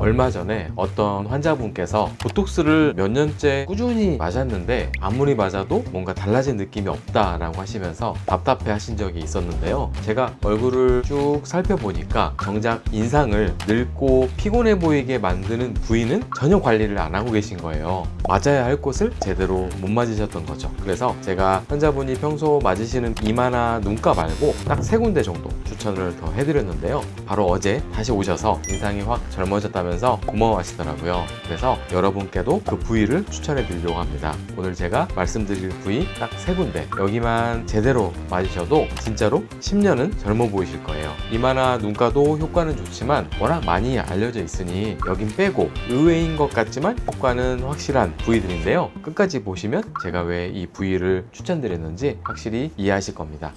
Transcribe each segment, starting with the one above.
얼마 전에 어떤 환자분께서 보톡스를 몇 년째 꾸준히 맞았는데 아무리 맞아도 뭔가 달라진 느낌이 없다라고 하시면서 답답해 하신 적이 있었는데요. 제가 얼굴을 쭉 살펴보니까 정작 인상을 늙고 피곤해 보이게 만드는 부위는 전혀 관리를 안 하고 계신 거예요. 맞아야 할 곳을 제대로 못 맞으셨던 거죠. 그래서 제가 환자분이 평소 맞으시는 이마나 눈가 말고 딱 3군데 정도 추천을 더 해드렸는데요. 바로 어제 다시 오셔서 인상이 확 젊어졌다면서 고마워하시더라고요. 그래서 여러분께도 그 부위를 추천해 드리려고 합니다. 오늘 제가 말씀드릴 부위 딱 3군데, 여기만 제대로 맞으셔도 진짜로 10년은 젊어 보이실 거예요. 이마나 눈가도 효과는 좋지만 워낙 많이 알려져 있으니 여긴 빼고 의외인 것 같지만 효과는 확실한 부위들인데요. 끝까지 보시면 제가 왜 이 부위를 추천드렸는지 확실히 이해하실 겁니다.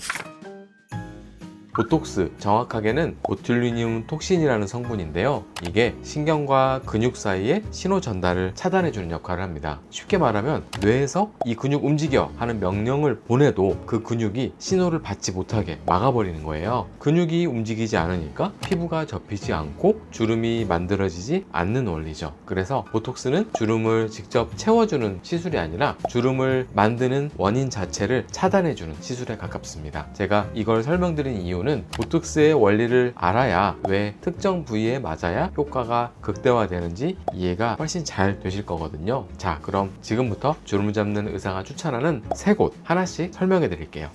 보톡스, 정확하게는 보툴리늄 톡신이라는 성분인데요. 이게 신경과 근육 사이의 신호 전달을 차단해주는 역할을 합니다. 쉽게 말하면 뇌에서 이 근육 움직여 하는 명령을 보내도 그 근육이 신호를 받지 못하게 막아버리는 거예요. 근육이 움직이지 않으니까 피부가 접히지 않고 주름이 만들어지지 않는 원리죠. 그래서 보톡스는 주름을 직접 채워주는 시술이 아니라 주름을 만드는 원인 자체를 차단해주는 시술에 가깝습니다. 제가 이걸 설명드린 이유는 보톡스의 원리를 알아야 왜 특정 부위에 맞아야 효과가 극대화되는지 이해가 훨씬 잘 되실 거거든요. 자, 그럼 지금부터 주름 잡는 의사가 추천하는 3곳 하나씩 설명해 드릴게요.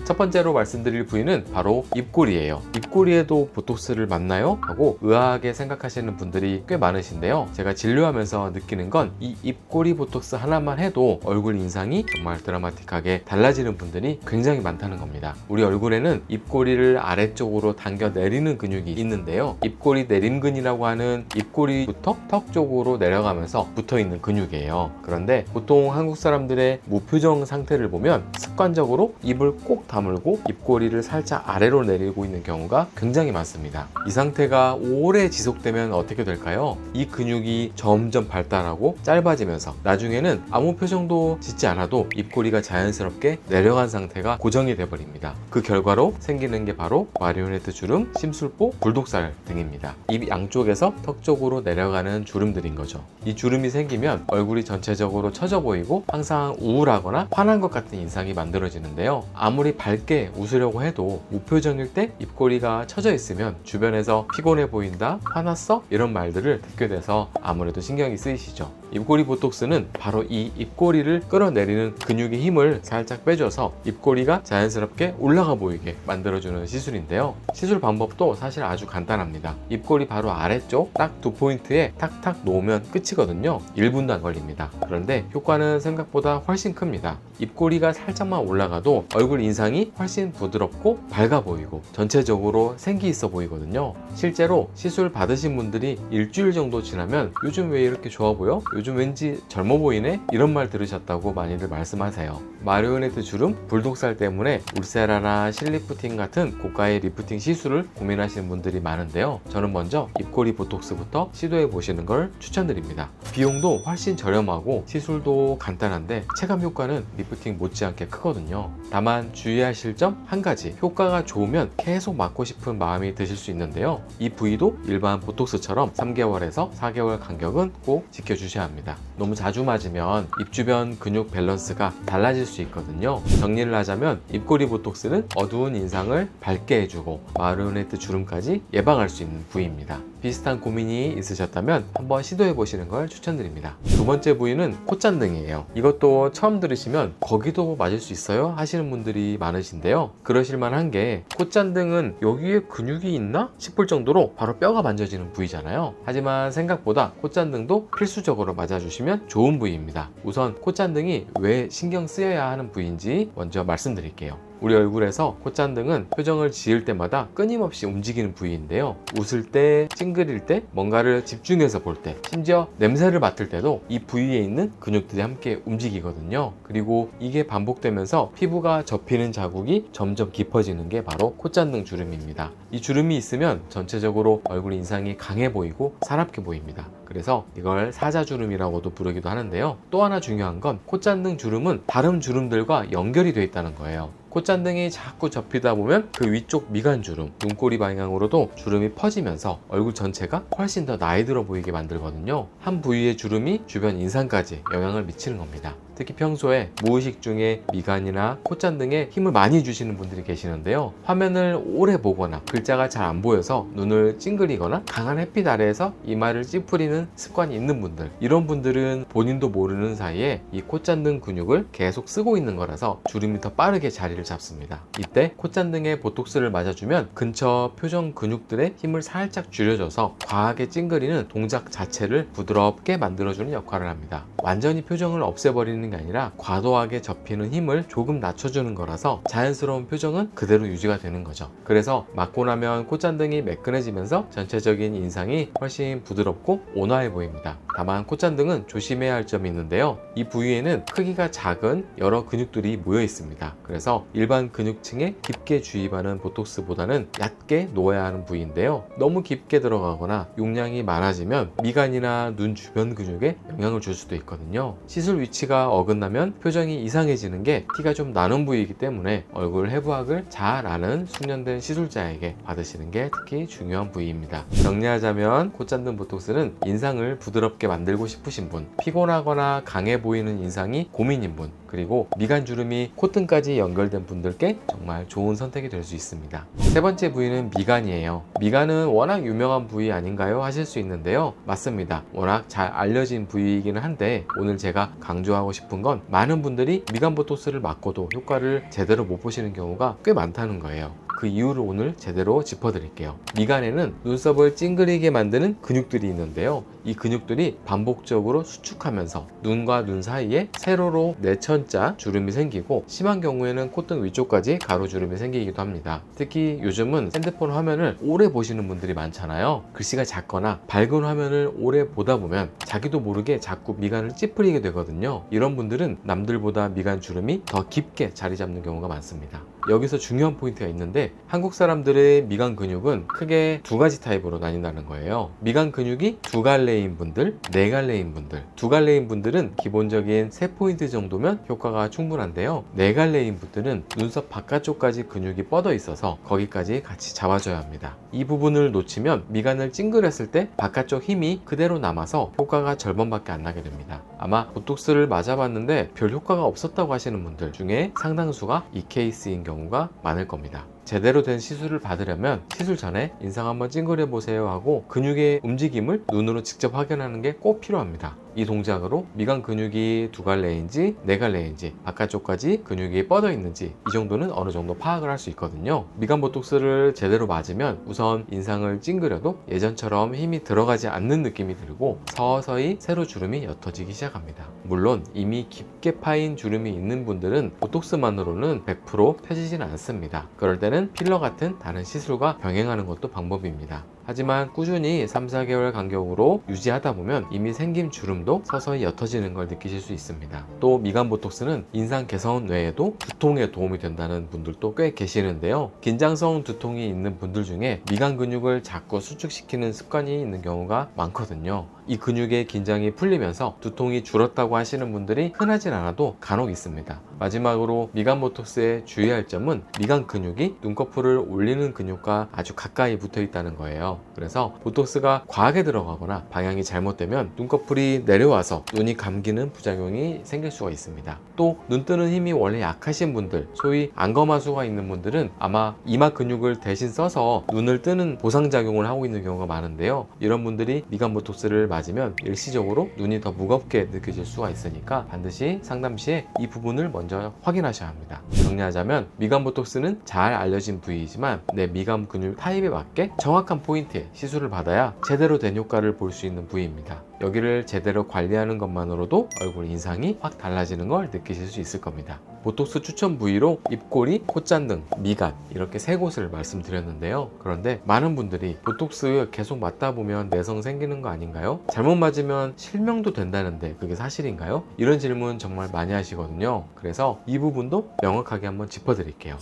첫 번째로 말씀드릴 부위는 바로 입꼬리예요. 입꼬리에도 보톡스를 맞나요? 하고 의아하게 생각하시는 분들이 꽤 많으신데요. 제가 진료하면서 느끼는 건 이 입꼬리 보톡스 하나만 해도 얼굴 인상이 정말 드라마틱하게 달라지는 분들이 굉장히 많다는 겁니다. 우리 얼굴에는 입꼬리를 아래쪽으로 당겨 내리는 근육이 있는데요. 입꼬리 내림근이라고 하는 입꼬리부터 턱 쪽으로 내려가면서 붙어있는 근육이에요. 그런데 보통 한국 사람들의 무표정 상태를 보면 습관적으로 입을 꼭 다물고 입꼬리를 살짝 아래로 내리고 있는 경우가 굉장히 많습니다. 이 상태가 오래 지속되면 어떻게 될까요? 이 근육이 점점 발달하고 짧아지면서 나중에는 아무 표정도 짓지 않아도 입꼬리가 자연스럽게 내려간 상태가 고정이 되어버립니다. 그 결과로 생기는 게 바로 마리오네트 주름, 심술보, 굴독살 등입니다. 입 양쪽에서 턱 쪽으로 내려가는 주름들인 거죠. 이 주름이 생기면 얼굴이 전체적으로 처져 보이고 항상 우울하거나 화난 것 같은 인상이 만들어지는데요. 아무리 밝게 웃으려고 해도 무표정일 때 입꼬리가 처져 있으면 주변에서 피곤해 보인다, 화났어? 이런 말들을 듣게 돼서 아무래도 신경이 쓰이시죠. 입꼬리 보톡스는 바로 이 입꼬리를 끌어내리는 근육의 힘을 살짝 빼줘서 입꼬리가 자연스럽게 올라가 보이게 만들어주는 시술인데요. 시술 방법도 사실 아주 간단합니다. 입꼬리 바로 아래쪽 딱 2포인트에 탁탁 놓으면 끝이거든요. 1분도 안 걸립니다. 그런데 효과는 생각보다 훨씬 큽니다. 입꼬리가 살짝만 올라가도 얼굴 인상이 훨씬 부드럽고 밝아 보이고 전체적으로 생기 있어 보이거든요. 실제로 시술 받으신 분들이 일주일 정도 지나면 요즘 왜 이렇게 좋아 보여? 요즘 왠지 젊어 보이네? 이런 말 들으셨다고 많이들 말씀하세요. 마리오네트 주름, 굴독살 때문에 울세라나 실리프팅 같은 고가의 리프팅 시술을 고민하시는 분들이 많은데요. 저는 먼저 입꼬리 보톡스부터 시도해 보시는 걸 추천드립니다. 비용도 훨씬 저렴하고 시술도 간단한데 체감 효과는 리프팅 못지않게 크거든요. 다만 주의하실 점 한 가지, 효과가 좋으면 계속 맞고 싶은 마음이 드실 수 있는데요. 이 부위도 일반 보톡스처럼 3개월에서 4개월 간격은 꼭 지켜주셔야 합니다. 너무 자주 맞으면 입 주변 근육 밸런스가 달라질 수 있거든요. 정리를 하자면 입꼬리 보톡스는 어두운 인상을 밝게 해주고 마리오네트 주름까지 예방할 수 있는 부위입니다. 비슷한 고민이 있으셨다면 한번 시도해 보시는 걸 추천드립니다. 두 번째 부위는 콧잔등이에요. 이것도 처음 들으시면 거기도 맞을 수 있어요? 하시는 분들이 많으신데요. 그러실 만한 게 콧잔등은 여기에 근육이 있나? 싶을 정도로 바로 뼈가 만져지는 부위잖아요. 하지만 생각보다 콧잔등도 필수적으로 맞아주시면 좋은 부위입니다. 우선 콧잔등이 왜 신경 쓰여야 하는 부위인지 먼저 말씀드릴게요. 우리 얼굴에서 콧잔등은 표정을 지을 때마다 끊임없이 움직이는 부위인데요. 웃을 때, 찡그릴 때, 뭔가를 집중해서 볼 때, 심지어 냄새를 맡을 때도 이 부위에 있는 근육들이 함께 움직이거든요. 그리고 이게 반복되면서 피부가 접히는 자국이 점점 깊어지는 게 바로 콧잔등 주름입니다. 이 주름이 있으면 전체적으로 얼굴 인상이 강해 보이고 사납게 보입니다. 그래서 이걸 사자주름이라고도 부르기도 하는데요. 또 하나 중요한 건 콧잔등 주름은 다른 주름들과 연결이 되어 있다는 거예요. 콧잔등이 자꾸 접히다 보면 그 위쪽 미간주름, 눈꼬리 방향으로도 주름이 퍼지면서 얼굴 전체가 훨씬 더 나이 들어 보이게 만들거든요. 한 부위의 주름이 주변 인상까지 영향을 미치는 겁니다. 특히 평소에 무의식 중에 미간이나 콧잔등에 힘을 많이 주시는 분들이 계시는데요. 화면을 오래 보거나 글자가 잘 안 보여서 눈을 찡그리거나 강한 햇빛 아래에서 이마를 찌푸리는 습관이 있는 분들, 이런 분들은 본인도 모르는 사이에 이 콧잔등 근육을 계속 쓰고 있는 거라서 주름이 더 빠르게 자리를 잡습니다. 이때 콧잔등에 보톡스를 맞아주면 근처 표정 근육들의 힘을 살짝 줄여줘서 과하게 찡그리는 동작 자체를 부드럽게 만들어주는 역할을 합니다. 완전히 표정을 없애버리는 게 아니라 과도하게 접히는 힘을 조금 낮춰주는 거라서 자연스러운 표정은 그대로 유지가 되는 거죠. 그래서 맞고 나면 콧잔등이 매끈해지면서 전체적인 인상이 훨씬 부드럽고 온화해 보입니다. 다만 콧잔등은 조심해야 할 점이 있는데요. 이 부위에는 크기가 작은 여러 근육들이 모여 있습니다. 그래서 일반 근육층에 깊게 주입하는 보톡스보다는 얕게 놓아야 하는 부위인데요. 너무 깊게 들어가거나 용량이 많아지면 미간이나 눈 주변 근육에 영향을 줄 수도 있거든요. 시술 위치가 어긋나면 표정이 이상해지는 게 티가 좀 나는 부위이기 때문에 얼굴 해부학을 잘 아는 숙련된 시술자에게 받으시는 게 특히 중요한 부위입니다. 정리하자면 콧잔등 보톡스는 인상을 부드럽게 만들고 싶으신 분, 피곤하거나 강해 보이는 인상이 고민인 분, 그리고 미간 주름이 콧등까지 연결된 분들께 정말 좋은 선택이 될 수 있습니다. 세 번째 부위는 미간이에요. 미간은 워낙 유명한 부위 아닌가요? 하실 수 있는데요. 맞습니다. 워낙 잘 알려진 부위이기는 한데 오늘 제가 강조하고 싶은 건 많은 분들이 미간 보톡스를 맞고도 효과를 제대로 못 보시는 경우가 꽤 많다는 거예요. 그 이유를 오늘 제대로 짚어드릴게요. 미간에는 눈썹을 찡그리게 만드는 근육들이 있는데요. 이 근육들이 반복적으로 수축하면서 눈과 눈 사이에 세로로 내천자 주름이 생기고 심한 경우에는 콧등 위쪽까지 가로주름이 생기기도 합니다. 특히 요즘은 핸드폰 화면을 오래 보시는 분들이 많잖아요. 글씨가 작거나 밝은 화면을 오래 보다 보면 자기도 모르게 자꾸 미간을 찌푸리게 되거든요. 이런 분들은 남들보다 미간 주름이 더 깊게 자리 잡는 경우가 많습니다. 여기서 중요한 포인트가 있는데 한국 사람들의 미간 근육은 크게 두 가지 타입으로 나뉜다는 거예요. 미간 근육이 두 갈래인 분들, 네 갈래인 분들. 두 갈래인 분들은 기본적인 3포인트 정도면 효과가 충분한데요. 네 갈래인 분들은 눈썹 바깥쪽까지 근육이 뻗어 있어서 거기까지 같이 잡아줘야 합니다. 이 부분을 놓치면 미간을 찡그렸을 때 바깥쪽 힘이 그대로 남아서 효과가 절반밖에 안 나게 됩니다. 아마 보톡스를 맞아봤는데 별 효과가 없었다고 하시는 분들 중에 상당수가 이 케이스인 경우가 많을 겁니다. 제대로 된 시술을 받으려면 시술 전에 인상 한번 찡그려 보세요 하고 근육의 움직임을 눈으로 직접 확인하는 게 꼭 필요합니다. 이 동작으로 미간 근육이 두 갈래인지 네 갈래인지 바깥쪽까지 근육이 뻗어 있는지 이 정도는 어느 정도 파악을 할 수 있거든요. 미간 보톡스를 제대로 맞으면 우선 인상을 찡그려도 예전처럼 힘이 들어가지 않는 느낌이 들고 서서히 세로 주름이 옅어지기 시작합니다. 물론 이미 깊게 파인 주름이 있는 분들은 보톡스만으로는 100% 펴지진 않습니다. 그럴 때는 필러 같은 다른 시술과 병행하는 것도 방법입니다. 하지만 꾸준히 3-4개월 간격으로 유지하다 보면 이미 생긴 주름도 서서히 옅어지는 걸 느끼실 수 있습니다. 또 미간 보톡스는 인상 개선 외에도 두통에 도움이 된다는 분들도 꽤 계시는데요. 긴장성 두통이 있는 분들 중에 미간 근육을 자꾸 수축시키는 습관이 있는 경우가 많거든요. 이 근육의 긴장이 풀리면서 두통이 줄었다고 하시는 분들이 흔하진 않아도 간혹 있습니다. 마지막으로 미간 보톡스에 주의할 점은 미간 근육이 눈꺼풀을 올리는 근육과 아주 가까이 붙어 있다는 거예요. 그래서 보톡스가 과하게 들어가거나 방향이 잘못되면 눈꺼풀이 내려와서 눈이 감기는 부작용이 생길 수가 있습니다. 또 눈 뜨는 힘이 원래 약하신 분들, 소위 안검하수가 있는 분들은 아마 이마 근육을 대신 써서 눈을 뜨는 보상작용을 하고 있는 경우가 많은데요. 이런 분들이 미간 보톡스를 맞으면 일시적으로 눈이 더 무겁게 느껴질 수가 있으니까 반드시 상담 시에 이 부분을 먼저 확인하셔야 합니다. 정리하자면 미간 보톡스는 잘 알려진 부위이지만 내 미간 근육 타입에 맞게 정확한 포인트에 시술을 받아야 제대로 된 효과를 볼 수 있는 부위입니다. 여기를 제대로 관리하는 것만으로도 얼굴 인상이 확 달라지는 걸 느끼실 수 있을 겁니다. 보톡스 추천 부위로 입꼬리, 콧잔등, 미간 이렇게 3곳을 말씀드렸는데요. 그런데 많은 분들이 보톡스 계속 맞다 보면 내성 생기는 거 아닌가요? 잘못 맞으면 실명도 된다는데 그게 사실인가요? 이런 질문 정말 많이 하시거든요. 그래서 이 부분도 명확하게 한번 짚어드릴게요.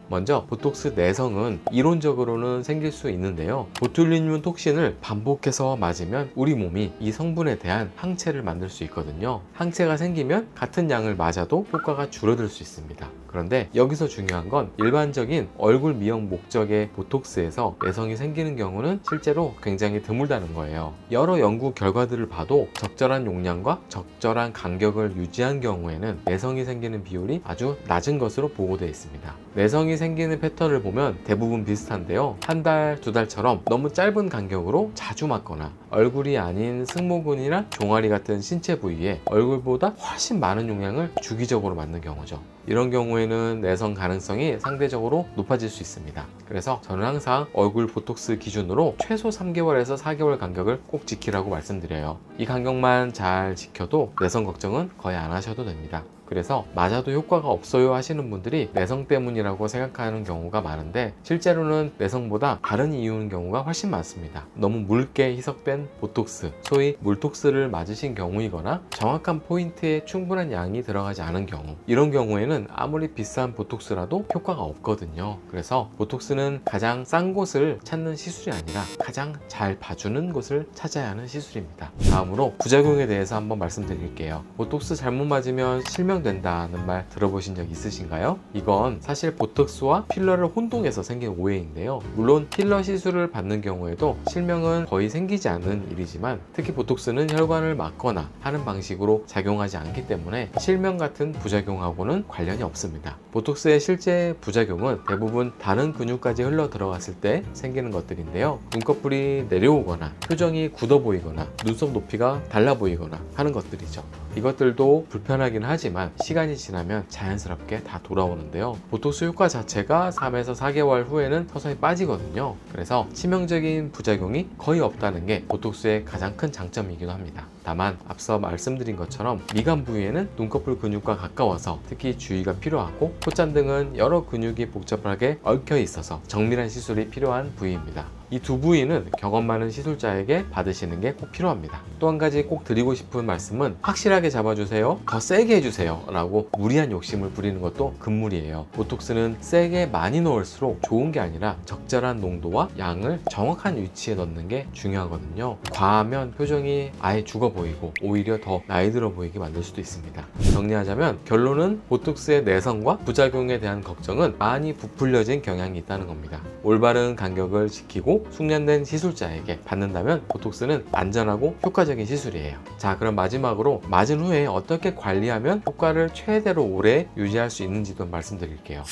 먼저 보톡스 내성은 이론적으로는 생길 수 있는데요. 보툴리늄 톡신을 반복해서 맞으면 우리 몸이 이 성분에 대한 항체를 만들 수 있거든요. 항체가 생기면 같은 양을 맞아도 효과가 줄어들 수 있습니다. 그런데 여기서 중요한 건 일반적인 얼굴 미용 목적의 보톡스에서 내성이 생기는 경우는 실제로 굉장히 드물다는 거예요. 여러 연구 결과들을 봐도 적절한 용량과 적절한 간격을 유지한 경우에는 내성이 생기는 비율이 아주 낮은 것으로 보고되어 있습니다. 내성이 생기는 패턴을 보면 대부분 비슷한데요. 한 달, 두 달처럼 너무 짧은 간격으로 자주 맞거나 얼굴이 아닌 승모근이나 종아리 같은 신체 부위에 얼굴보다 훨씬 많은 용량을 주기적으로 맞는 경우죠. 이런 경우에는 내성 가능성이 상대적으로 높아질 수 있습니다. 그래서 저는 항상 얼굴 보톡스 기준으로 최소 3개월에서 4개월 간격을 꼭 지키라고 말씀드려요. 이 간격만 잘 지켜도 내성 걱정은 거의 안 하셔도 됩니다. 그래서 맞아도 효과가 없어요 하시는 분들이 내성 때문이라고 생각하는 경우가 많은데 실제로는 내성보다 다른 이유인 경우가 훨씬 많습니다. 너무 묽게 희석된 보톡스, 소위 물톡스를 맞으신 경우이거나 정확한 포인트에 충분한 양이 들어가지 않은 경우, 이런 경우에는 아무리 비싼 보톡스라도 효과가 없거든요. 그래서 보톡스는 가장 싼 곳을 찾는 시술이 아니라 가장 잘 봐주는 곳을 찾아야 하는 시술입니다. 다음으로 부작용에 대해서 한번 말씀드릴게요. 보톡스 잘못 맞으면 실명된다는 말 들어보신 적 있으신가요? 이건 사실 보톡스와 필러를 혼동해서 생긴 오해인데요. 물론 필러 시술을 받는 경우에도 실명은 거의 생기지 않는 일이지만 특히 보톡스는 혈관을 막거나 하는 방식으로 작용하지 않기 때문에 실명 같은 부작용하고는 관련이 없습니다. 보톡스의 실제 부작용은 대부분 다른 근육까지 흘러 들어갔을 때 생기는 것들인데요. 눈꺼풀이 내려오거나 표정이 굳어 보이거나 눈썹 높이가 달라 보이거나 하는 것들이죠. 이것들도 불편하긴 하지만 시간이 지나면 자연스럽게 다 돌아오는데요. 보톡스 효과 자체가 3에서 4개월 후에는 서서히 빠지거든요. 그래서 치명적인 부작용이 거의 없다는 게 보톡스의 가장 큰 장점이기도 합니다. 다만 앞서 말씀드린 것처럼 미간 부위에는 눈꺼풀 근육과 가까워서 특히 주의가 필요하고 콧잔등은 여러 근육이 복잡하게 얽혀 있어서 정밀한 시술이 필요한 부위입니다. 이 두 부위는 경험 많은 시술자에게 받으시는 게 꼭 필요합니다. 또 한 가지 꼭 드리고 싶은 말씀은 확실하게 잡아주세요, 더 세게 해주세요 라고 무리한 욕심을 부리는 것도 금물이에요. 보톡스는 세게 많이 넣을수록 좋은 게 아니라 적절한 농도와 양을 정확한 위치에 넣는 게 중요하거든요. 과하면 표정이 아예 죽어 보이고 오히려 더 나이 들어 보이게 만들 수도 있습니다. 정리하자면 결론은 보톡스의 내성과 부작용에 대한 걱정은 많이 부풀려진 경향이 있다는 겁니다. 올바른 간격을 지키고 숙련된 시술자에게 받는다면 보톡스는 안전하고 효과적인 시술이에요. 자, 그럼 마지막으로 맞은 후에 어떻게 관리하면 효과를 최대로 오래 유지할 수 있는지도 말씀드릴게요.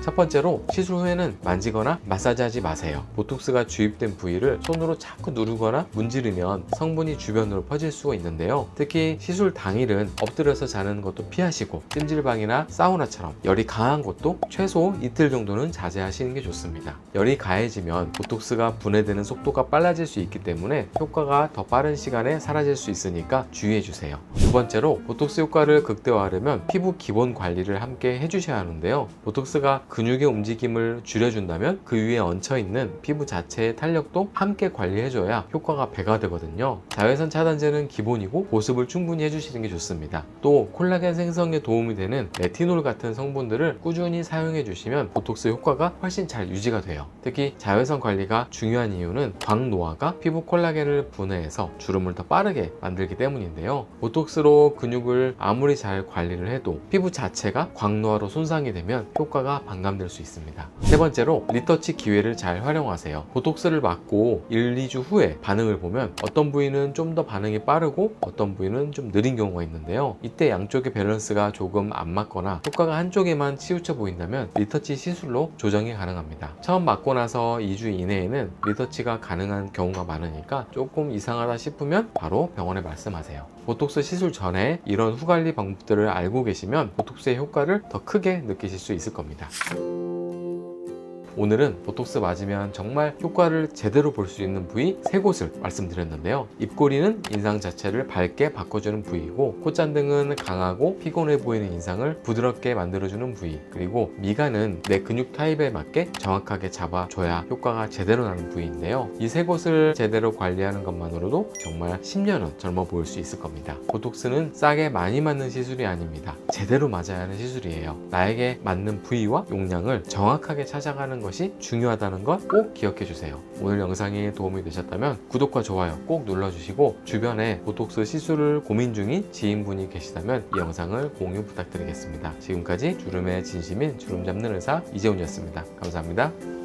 첫 번째로 시술 후에는 만지거나 마사지하지 마세요. 보톡스가 주입된 부위를 손으로 자꾸 누르거나 문지르면 성분이 주변으로 퍼질 수가 있는데요. 특히 시술 당일은 엎드려서 자는 것도 피하시고 찜질방이나 사우나처럼 열이 강한 곳도 최소 이틀 정도는 자제하시는 게 좋습니다. 열이 가해지면 보톡스가 분해되는 속도가 빨라질 수 있기 때문에 효과가 더 빠른 시간에 사라질 수 있으니까 주의해 주세요. 두 번째로 보톡스 효과를 극대화하려면 피부 기본 관리를 함께 해주셔야 하는데요. 보톡스가 근육의 움직임을 줄여준다면 그 위에 얹혀있는 피부 자체의 탄력도 함께 관리해줘야 효과가 배가 되거든요. 자외선 차단제는 기본이고 보습을 충분히 해주시는 게 좋습니다. 또 콜라겐 생성에 도움이 되는 레티놀 같은 성분들을 꾸준히 사용해주시면 보톡스 효과가 훨씬 잘 유지가 돼요. 특히 자외선 관리가 중요한 이유는 광노화가 피부 콜라겐을 분해해서 주름을 더 빠르게 만들기 때문인데요. 보톡스로 근육을 아무리 잘 관리를 해도 피부 자체가 광노화로 손상이 되면 효과가 반감될 수 있습니다. 세 번째로 리터치 기회를 잘 활용하세요. 보톡스를 맞고 1, 2주 후에 반응을 보면 어떤 부위는 좀 더 반응이 빠르고 어떤 부위는 좀 느린 경우가 있는데요. 이때 양쪽의 밸런스가 조금 안 맞거나 효과가 한쪽에만 치우쳐 보인다면 리터치 시술로 조정이 가능합니다. 처음 맞고 나서 2주 이내에는 리터치가 가능한 경우가 많으니까 조금 이상하다 싶으면 바로 병원에 말씀하세요. 보톡스 시술 전에 이런 후관리 방법들을 알고 계시면 보톡스의 효과를 더 크게 느끼실 수 있을 겁니다. 오늘은 보톡스 맞으면 정말 효과를 제대로 볼 수 있는 부위 3곳을 말씀드렸는데요. 입꼬리는 인상 자체를 밝게 바꿔주는 부위이고, 콧잔등은 강하고 피곤해 보이는 인상을 부드럽게 만들어주는 부위, 그리고 미간은 내 근육 타입에 맞게 정확하게 잡아줘야 효과가 제대로 나는 부위인데요. 이 3곳을 제대로 관리하는 것만으로도 정말 10년은 젊어 보일 수 있을 겁니다. 보톡스는 싸게 많이 맞는 시술이 아닙니다. 제대로 맞아야 하는 시술이에요. 나에게 맞는 부위와 용량을 정확하게 찾아가는 것이 중요하다는 것 꼭 기억해 주세요. 오늘 영상이 도움이 되셨다면 구독과 좋아요 꼭 눌러주시고, 주변에 보톡스 시술을 고민 중인 지인분이 계시다면 이 영상을 공유 부탁드리겠습니다. 지금까지 주름의 진심인 주름 잡는 의사 이재훈이었습니다. 감사합니다.